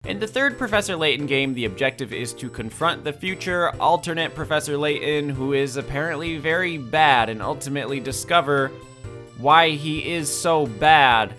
In the third Professor Layton game, the objective is to confront the future alternate Professor Layton, who is apparently very bad, and ultimately discover why he is so bad.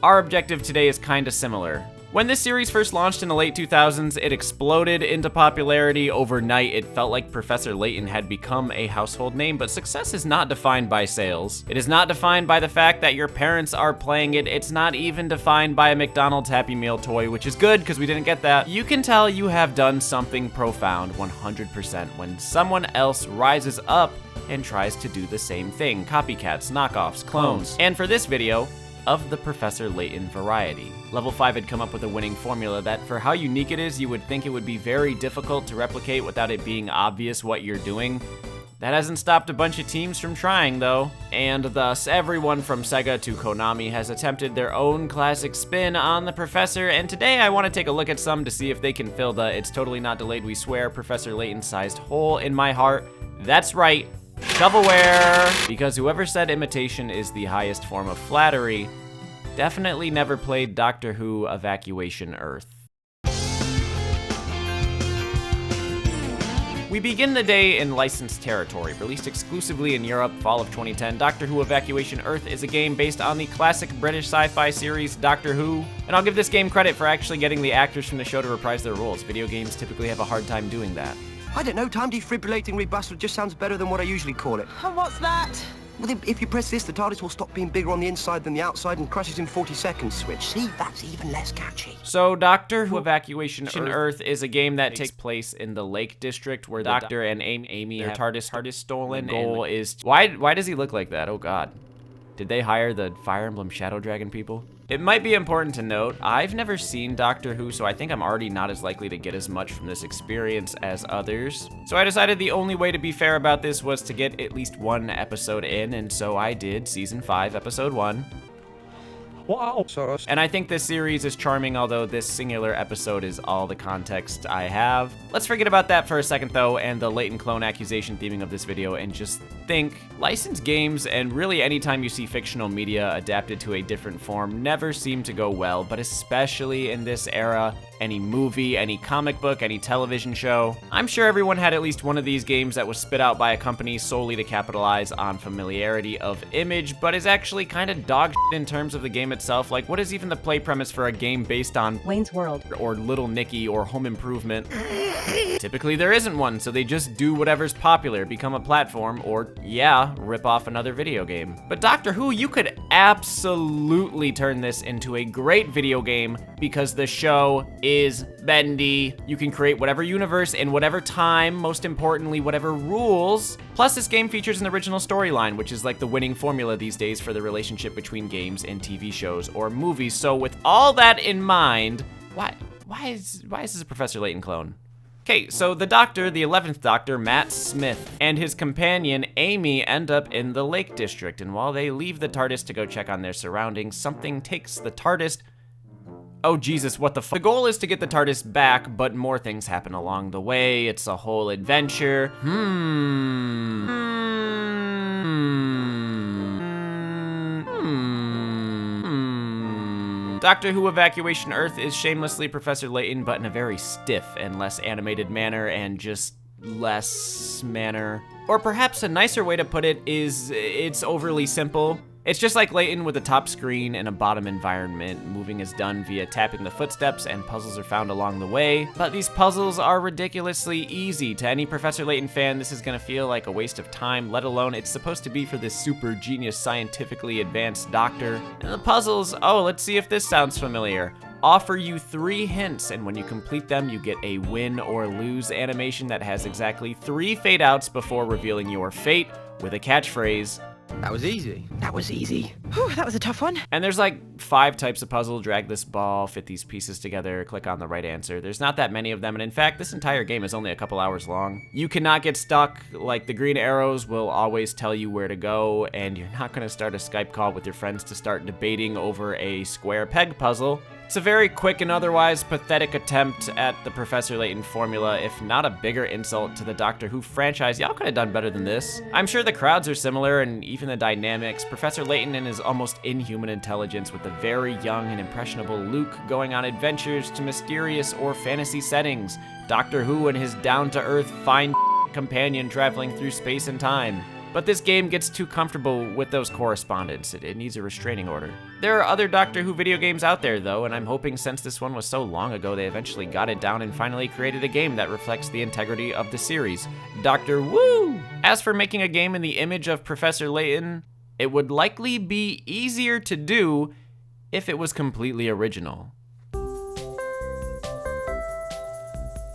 Our objective today is kinda similar. When this series first launched in the late 2000s, it exploded into popularity overnight. It felt like Professor Layton had become a household name, but success is not defined by sales. It is not defined by the fact that your parents are playing it. It's not even defined by a McDonald's Happy Meal toy, which is good because we didn't get that. You can tell you have done something profound 100% when someone else rises up and tries to do the same thing. Copycats, knockoffs, clones. And for this video, of the Professor Layton variety. Level 5 had come up with a winning formula that, for how unique it is, you would think it would be very difficult to replicate without it being obvious what you're doing. That hasn't stopped a bunch of teams from trying, though. And thus, everyone from Sega to Konami has attempted their own classic spin on the Professor, and today I want to take a look at some to see if they can fill the "it's totally not delayed, we swear" Professor Layton-sized hole in my heart. That's right, shovelware! Because whoever said imitation is the highest form of flattery definitely never played Doctor Who Evacuation Earth. We begin the day in licensed territory. Released exclusively in Europe, fall of 2010, Doctor Who Evacuation Earth is a game based on the classic British sci-fi series Doctor Who, and I'll give this game credit for actually getting the actors from the show to reprise their roles. Video games typically have a hard time doing that. I don't know, time defibrillating rebustle just sounds better than what I usually call it. And what's that? Well, if you press this, the TARDIS will stop being bigger on the inside than the outside and crashes in 40 seconds. Switch. See, that's even less catchy. So, Doctor Who Evacuation Earth is a game that takes place in the Lake District, where Doctor and Amy have TARDIS stolen. The goal is... Why does he look like that? Oh, God. Did they hire the Fire Emblem Shadow Dragon people? It might be important to note, I've never seen Doctor Who, so I think I'm already not as likely to get as much from this experience as others. So I decided the only way to be fair about this was to get at least one episode in, and so I did Season 5, Episode 1. Wow. And I think this series is charming, although this singular episode is all the context I have. Let's forget about that for a second, though, and the Layton clone accusation theming of this video, and just think, licensed games, and really anytime you see fictional media adapted to a different form, never seem to go well, but especially in this era, any movie, any comic book, any television show. I'm sure everyone had at least one of these games that was spit out by a company solely to capitalize on familiarity of image, but is actually kind of dog shit in terms of the game itself. Like, what is even the play premise for a game based on Wayne's World or Little Nicky or Home Improvement? Typically there isn't one, so they just do whatever's popular, become a platform, or yeah, rip off another video game. But Doctor Who, you could absolutely turn this into a great video game because the show is bendy. You can create whatever universe in whatever time, most importantly, whatever rules. Plus, this game features an original storyline, which is like the winning formula these days for the relationship between games and TV shows or movies. So with all that in mind, why is this a Professor Layton clone? Okay, so the Doctor, the 11th Doctor, Matt Smith, and his companion, Amy, end up in the Lake District, and while they leave the TARDIS to go check on their surroundings, something takes the TARDIS. Oh Jesus, what the fuck? The goal is to get the TARDIS back, but more things happen along the way. It's a whole adventure. Doctor Who Evacuation Earth is shamelessly Professor Layton, but in a very stiff and less animated manner, and just less manner. Or perhaps a nicer way to put it is it's overly simple. It's just like Layton with a top screen and a bottom environment. Moving is done via tapping the footsteps, and puzzles are found along the way. But these puzzles are ridiculously easy. To any Professor Layton fan, this is gonna feel like a waste of time, let alone it's supposed to be for this super genius, scientifically advanced doctor. And the puzzles, oh, let's see if this sounds familiar, offer you 3 hints, and when you complete them, you get a win or lose animation that has exactly 3 fade outs before revealing your fate with a catchphrase. That was easy. That was easy. Whew, that was a tough one. And there's like 5 types of puzzle. Drag this ball, fit these pieces together, click on the right answer. There's not that many of them, and in fact, this entire game is only a couple hours long. You cannot get stuck. Like, the green arrows will always tell you where to go, and you're not gonna start a Skype call with your friends to start debating over a square peg puzzle. It's a very quick and otherwise pathetic attempt at the Professor Layton formula, if not a bigger insult to the Doctor Who franchise. Y'all could have done better than this. I'm sure the crowds are similar and even the dynamics. Professor Layton and his almost inhuman intelligence with the very young and impressionable Luke going on adventures to mysterious or fantasy settings. Doctor Who and his down-to-earth fine companion traveling through space and time. But this game gets too comfortable with those correspondents. It needs a restraining order. There are other Doctor Who video games out there though, and I'm hoping since this one was so long ago, they eventually got it down and finally created a game that reflects the integrity of the series. Doctor Woo! As for making a game in the image of Professor Layton, it would likely be easier to do if it was completely original.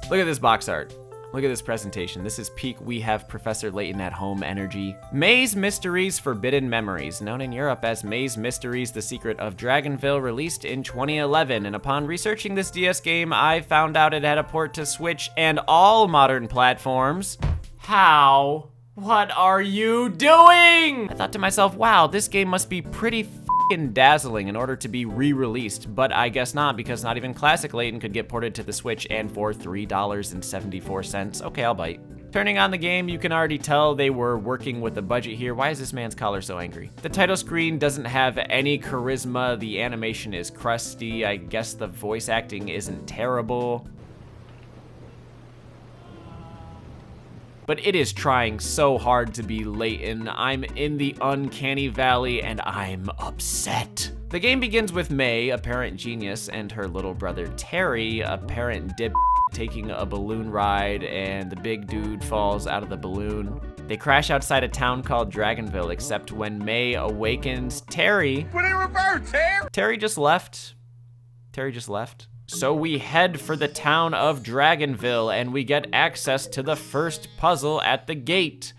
Look at this box art. Look at this presentation. This is peak we have Professor Layton at home energy. Maze Mysteries Forbidden Memories, known in Europe as Maze Mysteries The Secret of Dragonville, released in 2011. And upon researching this DS game, I found out it had a port to Switch and all modern platforms. How? What are you doing? I thought to myself, wow, this game must be pretty f***ing dazzling in order to be re-released, but I guess not, because not even Classic Layton could get ported to the Switch, and for $3.74. Okay, I'll bite. Turning on the game, you can already tell they were working with a budget here. Why is this man's collar so angry? The title screen doesn't have any charisma, the animation is crusty, I guess the voice acting isn't terrible. But it is trying so hard to be Layton. I'm in the uncanny valley and I'm upset. The game begins with May, a parent genius, and her little brother Terry, a parent dip, taking a balloon ride, and the big dude falls out of the balloon. They crash outside a town called Dragonville, except when May awakens, Terry just left. Terry just left. So we head for the town of Dragonville, and we get access to the first puzzle at the gate.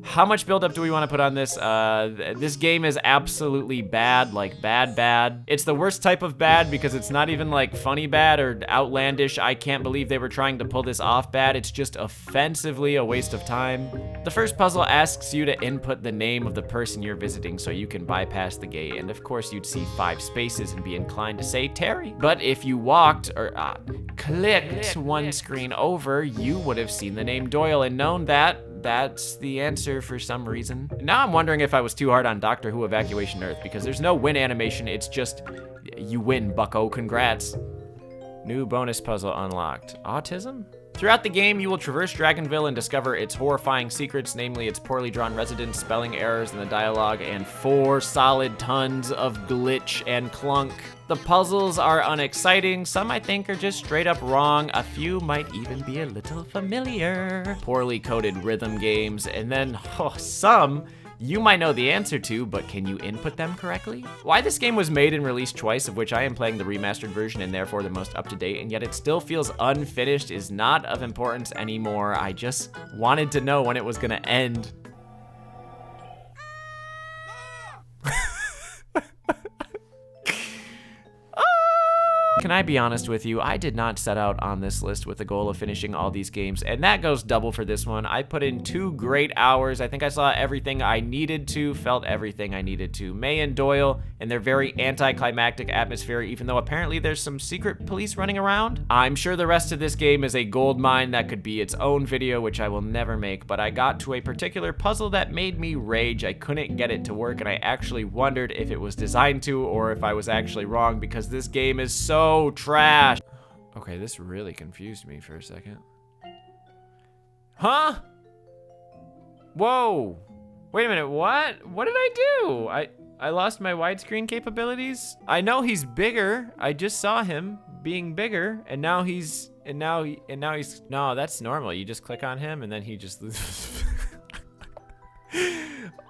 How much buildup do we want to put on this? This game is absolutely bad, like bad. It's the worst type of bad because it's not even like funny bad or outlandish. I can't believe they were trying to pull this off bad. It's just offensively a waste of time. The first puzzle asks you to input the name of the person you're visiting so you can bypass the gate. And of course you'd see 5 spaces and be inclined to say Terry. But if you walked or clicked one screen over, you would have seen the name Doyle and known that that's the answer for some reason. Now I'm wondering if I was too hard on Doctor Who Evacuation Earth, because there's no win animation, it's just, you win, bucko, congrats. New bonus puzzle unlocked. Autism? Throughout the game, you will traverse Dragonville and discover its horrifying secrets, namely its poorly drawn residents, spelling errors in the dialogue, and 4 solid tons of glitch and clunk. The puzzles are unexciting, some I think are just straight up wrong, a few might even be a little familiar. Poorly coded rhythm games, and then some you might know the answer to, but can you input them correctly? Why this game was made and released twice, of which I am playing the remastered version and therefore the most up-to-date, and yet it still feels unfinished is not of importance anymore. I just wanted to know when it was gonna end. Can I be honest with you? I did not set out on this list with the goal of finishing all these games, and that goes double for this one. I put in 2 great hours. I think I saw everything I needed to, felt everything I needed to. May and Doyle and their very anticlimactic atmosphere, even though apparently there's some secret police running around. I'm sure the rest of this game is a gold mine that could be its own video, which I will never make, but I got to a particular puzzle that made me rage. I couldn't get it to work, and I actually wondered if it was designed to or if I was actually wrong, because this game is so trash. Okay, this really confused me for a second. Huh? Whoa. Wait a minute, what? What did I do? I lost my widescreen capabilities? I know he's bigger. I just saw him being bigger, and now he's no, that's normal. You just click on him and then he just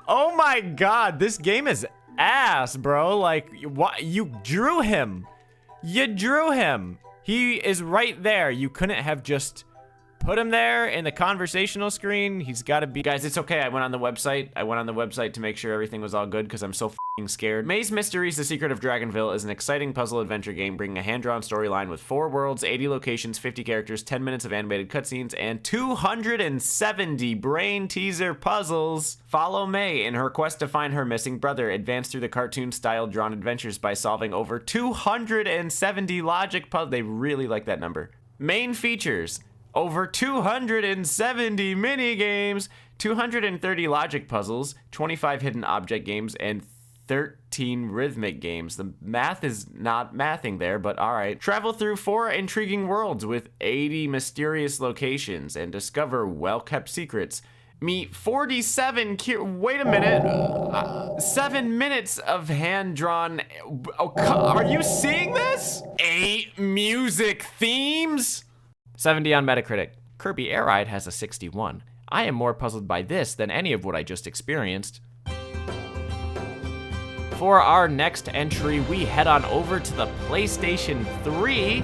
Oh my god, this game is ass, bro. Like, what? You drew him. You drew him. He is right there. You couldn't have just put him there in the conversational screen. He's gotta be, guys, it's okay. I went on the website to make sure everything was all good because I'm so f***ing scared. Maze Mysteries: The Secret of Dragonville is an exciting puzzle adventure game bringing a hand-drawn storyline with 4 worlds, 80 locations, 50 characters, 10 minutes of animated cutscenes, and 270 brain teaser puzzles. Follow May in her quest to find her missing brother. Advance through the cartoon-style drawn adventures by solving over 270 logic puzzles. They really like that number. Main features: over 270 mini games, 230 logic puzzles, 25 hidden object games, and 13 rhythmic games. The math is not mathing there, but all right. Travel through 4 intriguing worlds with 80 mysterious locations and discover well-kept secrets. Meet 47 wait a minute. 7 minutes of hand-drawn. Are you seeing this? 8 music themes? 70 on Metacritic. Kirby Air Ride has a 61. I am more puzzled by this than any of what I just experienced. For our next entry, we head on over to the PlayStation 3.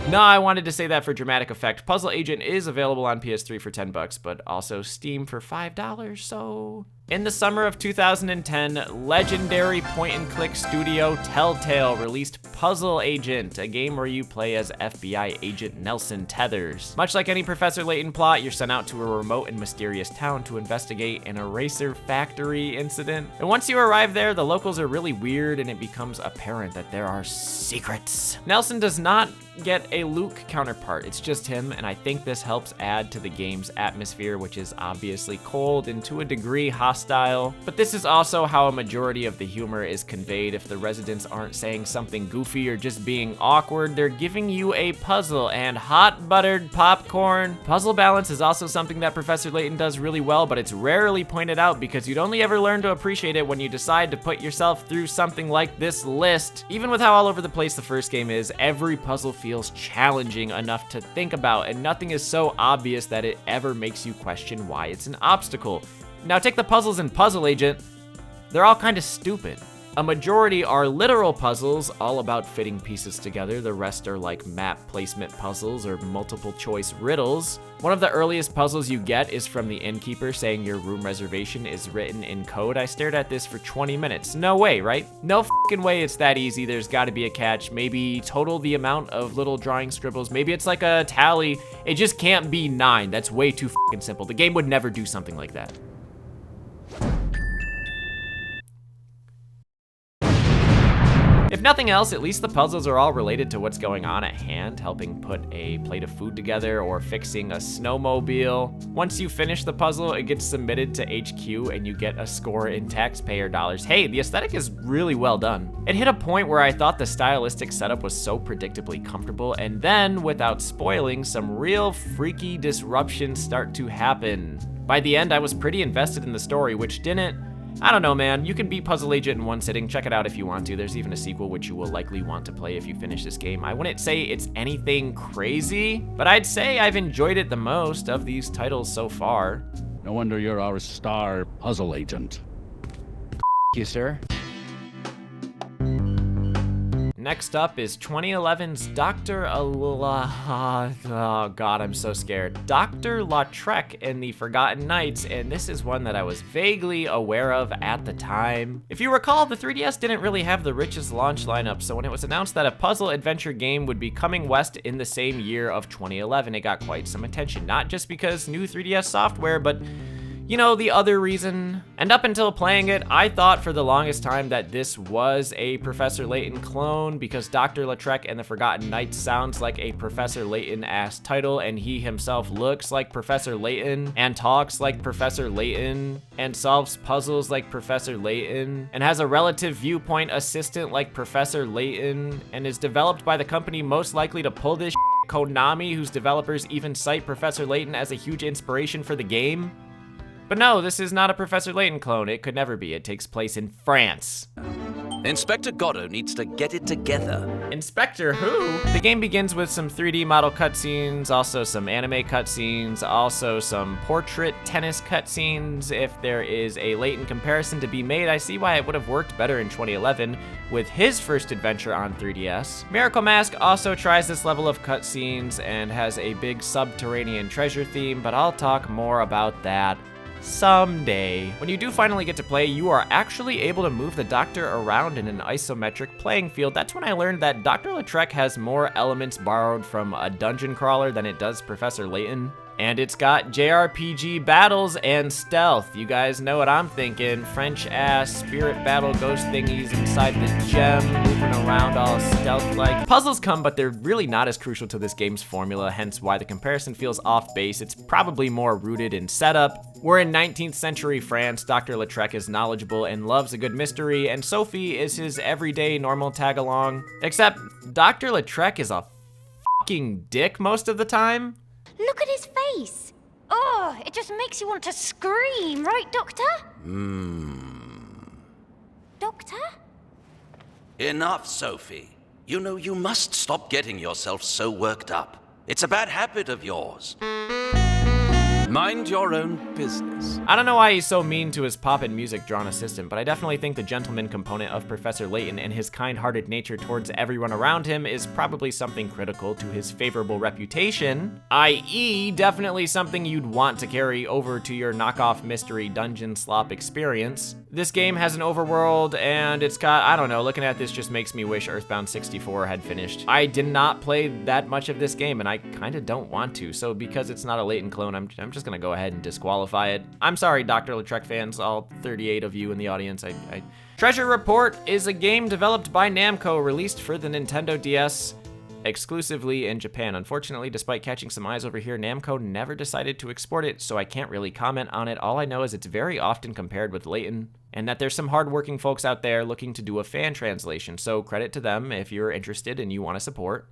No, I wanted to say that for dramatic effect. Puzzle Agent is available on PS3 for $10, but also Steam for $5, so... In the summer of 2010, legendary point-and-click studio Telltale released Puzzle Agent, a game where you play as FBI agent Nelson Tethers. Much like any Professor Layton plot, you're sent out to a remote and mysterious town to investigate an eraser factory incident. And once you arrive there, the locals are really weird and it becomes apparent that there are secrets. Nelson does not get a Luke counterpart, it's just him, and I think this helps add to the game's atmosphere, which is obviously cold and to a degree hostile. But this is also how a majority of the humor is conveyed. If the residents aren't saying something goofy or just being awkward, they're giving you a puzzle and hot buttered popcorn. Puzzle balance is also something that Professor Layton does really well, but it's rarely pointed out because you'd only ever learn to appreciate it when you decide to put yourself through something like this list. Even with how all over the place the first game is, every puzzle feels challenging enough to think about, and nothing is so obvious that it ever makes you question why it's an obstacle. Now take the puzzles in Puzzle Agent, they're all kind of stupid. A majority are literal puzzles, all about fitting pieces together. The rest are like map placement puzzles or multiple choice riddles. One of the earliest puzzles you get is from the innkeeper saying your room reservation is written in code. I stared at this for 20 minutes. No way, right? No fucking way it's that easy. There's gotta be a catch. Maybe total the amount of little drawing scribbles. Maybe it's like a tally. It just can't be 9. That's way too fucking simple. The game would never do something like that. If nothing else, at least the puzzles are all related to what's going on at hand, helping put a plate of food together or fixing a snowmobile. Once you finish the puzzle, it gets submitted to HQ and you get a score in taxpayer dollars. Hey, the aesthetic is really well done. It hit a point where I thought the stylistic setup was so predictably comfortable, and then, without spoiling, some real freaky disruptions start to happen. By the end, I was pretty invested in the story, which I don't know, man. You can beat Puzzle Agent in one sitting. Check it out if you want to. There's even a sequel which you will likely want to play if you finish this game. I wouldn't say it's anything crazy, but I'd say I've enjoyed it the most of these titles so far. No wonder you're our star puzzle agent. You, sir. Next up is 2011's Dr. Oh god, I'm so scared. Dr. Lautrec and the Forgotten Knights, and this is one that I was vaguely aware of at the time. If you recall, the 3DS didn't really have the richest launch lineup, so when it was announced that a puzzle adventure game would be coming west in the same year of 2011, it got quite some attention. Not just because new 3DS software, but you know, the other reason. And up until playing it, I thought for the longest time that this was a Professor Layton clone because Dr. Lautrec and the Forgotten Knights sounds like a Professor Layton-ass title, and he himself looks like Professor Layton and talks like Professor Layton and solves puzzles like Professor Layton and has a relative viewpoint assistant like Professor Layton and is developed by the company most likely to pull this shit, Konami, whose developers even cite Professor Layton as a huge inspiration for the game. But no, this is not a Professor Layton clone. It could never be. It takes place in France. Inspector Goddo needs to get it together. Inspector who? The game begins with some 3D model cutscenes, also some anime cutscenes, also some portrait tennis cutscenes. If there is a Layton comparison to be made, I see why it would have worked better in 2011 with his first adventure on 3DS. Miracle Mask also tries this level of cutscenes and has a big subterranean treasure theme, but I'll talk more about that someday. When you do finally get to play, you are actually able to move the Doctor around in an isometric playing field. That's when I learned that Dr. Lautrec has more elements borrowed from a dungeon crawler than it does Professor Layton. And it's got JRPG battles and stealth. You guys know what I'm thinking. French-ass spirit battle ghost thingies inside the gem, moving around all stealth-like. Puzzles come, but they're really not as crucial to this game's formula, hence why the comparison feels off base. It's probably more rooted in setup. We're in 19th century France. Dr. Lautrec is knowledgeable and loves a good mystery, and Sophie is his everyday normal tag-along. Except Dr. Lautrec is a fucking dick most of the time. Look at his face. Oh, it just makes you want to scream, right, Doctor? Doctor? Enough, Sophie. You know, you must stop getting yourself so worked up. It's a bad habit of yours. Mind your own business. I don't know why he's so mean to his pop and music drawn assistant, but I definitely think the gentleman component of Professor Layton and his kind-hearted nature towards everyone around him is probably something critical to his favorable reputation, i.e. definitely something you'd want to carry over to your knockoff mystery dungeon slop experience. This game has an overworld, and it's got, I don't know, looking at this just makes me wish Earthbound 64 had finished. I did not play that much of this game, and I kinda don't want to, so because it's not a Layton clone, I'm just gonna go ahead and disqualify it. I'm sorry, Dr. Lautrec fans, all 38 of you in the audience. Treasure Report is a game developed by Namco, released for the Nintendo DS exclusively in Japan. Unfortunately, despite catching some eyes over here, Namco never decided to export it, so I can't really comment on it. All I know is it's very often compared with Layton, and that there's some hardworking folks out there looking to do a fan translation, so credit to them if you're interested and you want to support.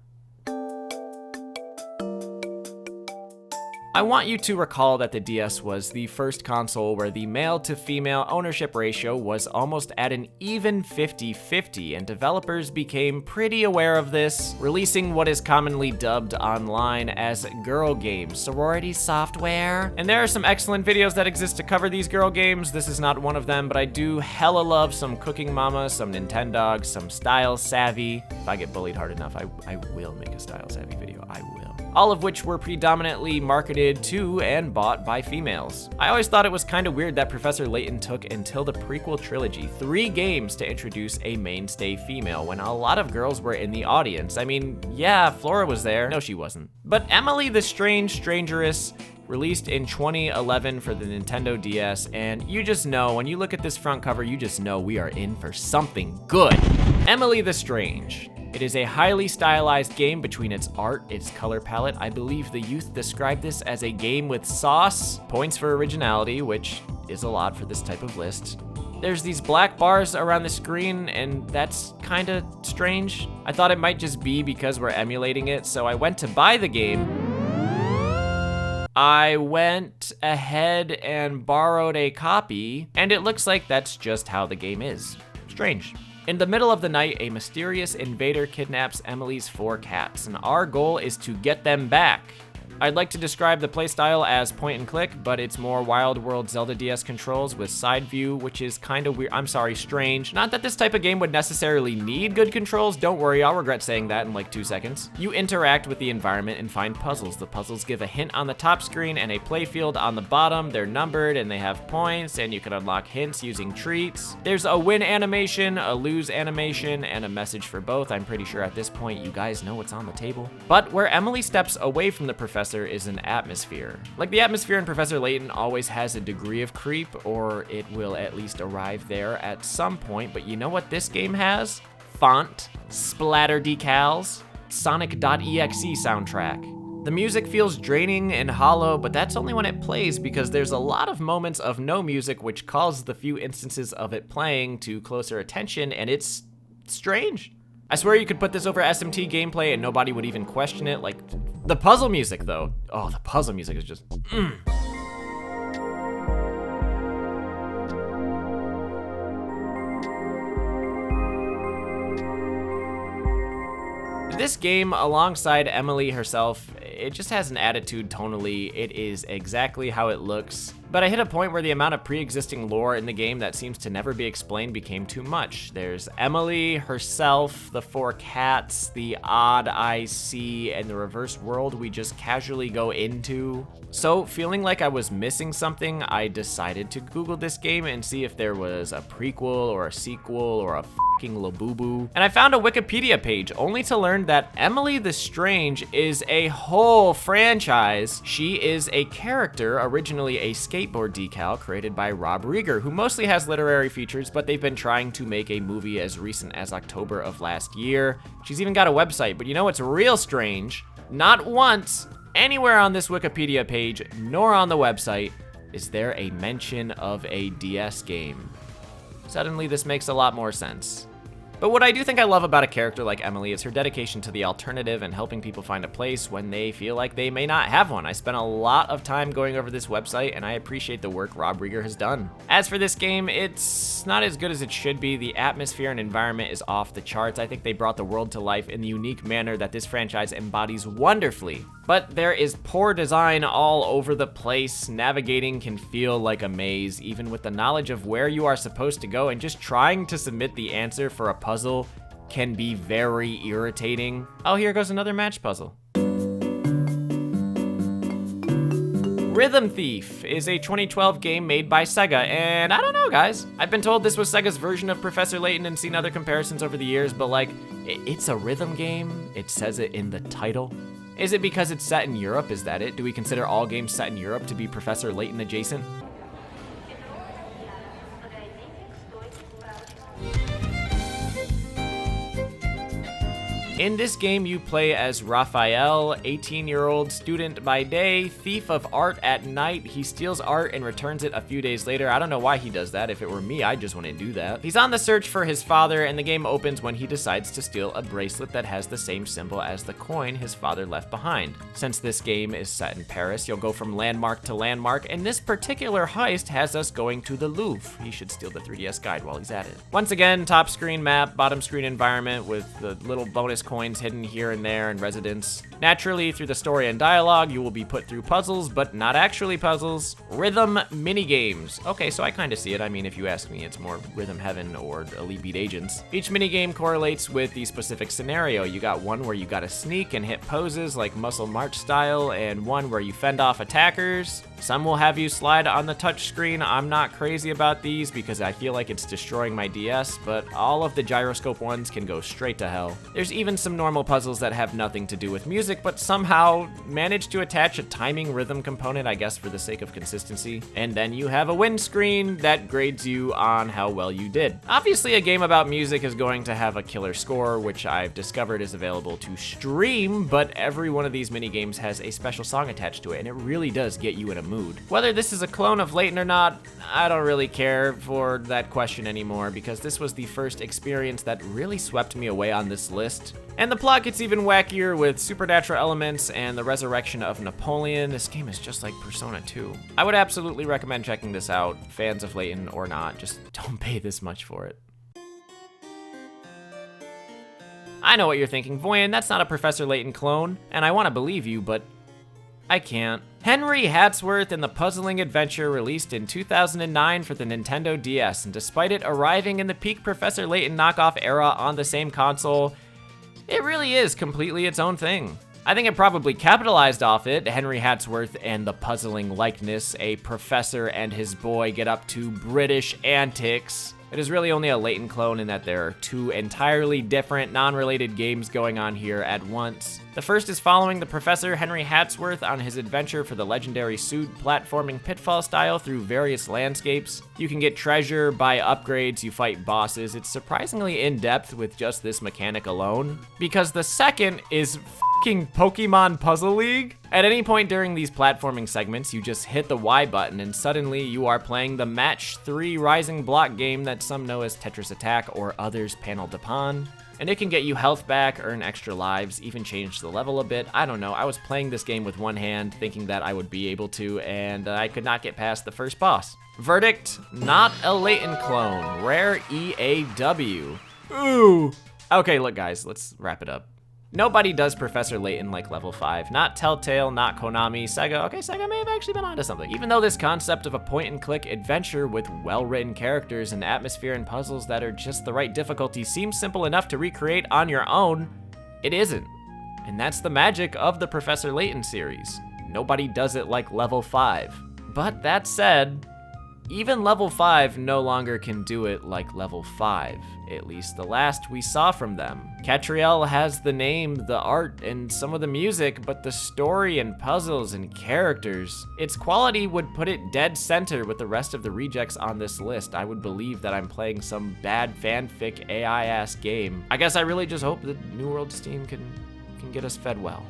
I want you to recall that the DS was the first console where the male to female ownership ratio was almost at an even 50-50, and developers became pretty aware of this, releasing what is commonly dubbed online as girl games, sorority software. And there are some excellent videos that exist to cover these girl games. This is not one of them, but I do hella love some Cooking Mama, some Nintendogs, some Style Savvy. If I get bullied hard enough, I will make a Style Savvy video, I will. All of which were predominantly marketed to and bought by females. I always thought it was kind of weird that Professor Layton took until the prequel trilogy 3 games to introduce a mainstay female when a lot of girls were in the audience. I mean, yeah, Flora was there. No, she wasn't. But Emily the Strangerous released in 2011 for the Nintendo DS, and you just know, when you look at this front cover, you just know we are in for something good. Emily the Strange. It is a highly stylized game between its art, its color palette. I believe the youth described this as a game with sauce. Points for originality, which is a lot for this type of list. There's these black bars around the screen, and that's kinda strange. I thought it might just be because we're emulating it, so I went to buy the game. I went ahead and borrowed a copy, and it looks like that's just how the game is. Strange. In the middle of the night, a mysterious invader kidnaps Emily's 4 cats, and our goal is to get them back. I'd like to describe the playstyle as point and click, but it's more Wild World Zelda DS controls with side view, which is kind of weird. I'm sorry, strange. Not that this type of game would necessarily need good controls. Don't worry, I'll regret saying that in like 2 seconds. You interact with the environment and find puzzles. The puzzles give a hint on the top screen and a playfield on the bottom. They're numbered and they have points, and you can unlock hints using treats. There's a win animation, a lose animation, and a message for both. I'm pretty sure at this point you guys know what's on the table. But where Emily steps away from the professor is an atmosphere. Like the atmosphere in Professor Layton always has a degree of creep, or it will at least arrive there at some point, but you know what this game has? Font, splatter decals, Sonic.exe soundtrack. The music feels draining and hollow, but that's only when it plays, because there's a lot of moments of no music, which causes the few instances of it playing to closer attention, and it's strange. I swear you could put this over SMT gameplay and nobody would even question it. Like, the puzzle music though. Oh, the puzzle music is just, This game, alongside Emily herself, it just has an attitude tonally. It is exactly how it looks. But I hit a point where the amount of pre-existing lore in the game that seems to never be explained became too much. There's Emily, herself, the 4 cats, the odd I see, and the reverse world we just casually go into. So, feeling like I was missing something, I decided to Google this game and see if there was a prequel or a sequel or a fucking Labubu. And I found a Wikipedia page only to learn that Emily the Strange is a whole franchise. She is a character, originally a skateboard decal created by Rob Rieger, who mostly has literary features, but they've been trying to make a movie as recent as October of last year. She's even got a website, but you know what's real strange? Not once, anywhere on this Wikipedia page, nor on the website, is there a mention of a DS game. Suddenly this makes a lot more sense. But what I do think I love about a character like Emily is her dedication to the alternative and helping people find a place when they feel like they may not have one. I spent a lot of time going over this website, and I appreciate the work Rob Rieger has done. As for this game, it's not as good as it should be. The atmosphere and environment is off the charts. I think they brought the world to life in the unique manner that this franchise embodies wonderfully. But there is poor design all over the place. Navigating can feel like a maze, even with the knowledge of where you are supposed to go, and just trying to submit the answer for a puzzle can be very irritating. Oh, here goes another match puzzle. Rhythm Thief is a 2012 game made by Sega, and I don't know, guys. I've been told this was Sega's version of Professor Layton and seen other comparisons over the years, but like, it's a rhythm game. It says it in the title. Is it because it's set in Europe? Is that it? Do we consider all games set in Europe to be Professor Layton adjacent? In this game, you play as Raphael, 18-year-old student by day, thief of art at night. He steals art and returns it a few days later. I don't know why he does that. If it were me, I just wouldn't do that. He's on the search for his father, and the game opens when he decides to steal a bracelet that has the same symbol as the coin his father left behind. Since this game is set in Paris, you'll go from landmark to landmark, and this particular heist has us going to the Louvre. He should steal the 3DS guide while he's at it. Once again, top screen map, bottom screen environment with the little bonus coins hidden here and there in residence. Naturally, through the story and dialogue, you will be put through puzzles, but not actually puzzles. Rhythm minigames. Okay, so I kind of see it. I mean, if you ask me, it's more Rhythm Heaven or Elite Beat Agents. Each minigame correlates with the specific scenario. You got one where you gotta sneak and hit poses like Muscle March style, and one where you fend off attackers. Some will have you slide on the touch screen. I'm not crazy about these because I feel like it's destroying my DS, but all of the gyroscope ones can go straight to hell. There's even some normal puzzles that have nothing to do with music, but somehow manage to attach a timing rhythm component, I guess for the sake of consistency. And then you have a win screen that grades you on how well you did. Obviously, a game about music is going to have a killer score, which I've discovered is available to stream, but every one of these mini games has a special song attached to it, and it really does get you in a mood. Whether this is a clone of Layton or not, I don't really care for that question anymore, because this was the first experience that really swept me away on this list. And the plot gets even wackier with supernatural elements and the resurrection of Napoleon. This game is just like Persona 2. I would absolutely recommend checking this out, fans of Layton or not. Just don't pay this much for it. I know what you're thinking, Voyan, that's not a Professor Layton clone, and I want to believe you, but I can't. Henry Hatsworth and the Puzzling Adventure released in 2009 for the Nintendo DS, and despite it arriving in the peak Professor Layton knockoff era on the same console, it really is completely its own thing. I think it probably capitalized off it. Henry Hatsworth and the puzzling likeness, a professor and his boy get up to British antics. It is really only a Layton clone in that there are two entirely different, non-related games going on here at once. The first is following the Professor Henry Hatsworth on his adventure for the legendary suit platforming pitfall style through various landscapes. You can get treasure, buy upgrades, you fight bosses. It's surprisingly in-depth with just this mechanic alone. Because the second is fucking Pokemon Puzzle League. At any point during these platforming segments, you just hit the Y button and suddenly you are playing the Match 3 Rising Block game that some know as Tetris Attack or others paneled upon. And it can get you health back, earn extra lives, even change the level a bit. I don't know, I was playing this game with one hand, thinking that I would be able to, and I could not get past the first boss. Verdict, not a Layton clone. Rare EAW. Ooh. Okay, look guys, let's wrap it up. Nobody does Professor Layton like level 5. Not Telltale, not Konami, Sega. Okay, Sega may have actually been onto something. Even though this concept of a point-and-click adventure with well-written characters and atmosphere and puzzles that are just the right difficulty seems simple enough to recreate on your own, it isn't. And that's the magic of the Professor Layton series. Nobody does it like level 5. But that said, even level 5 no longer can do it like level 5, at least the last we saw from them. Catriel has the name, the art, and some of the music, but the story and puzzles and characters, its quality would put it dead center with the rest of the rejects on this list. I would believe that I'm playing some bad fanfic AI-ass game. I guess I really just hope that New World Steam can get us fed well.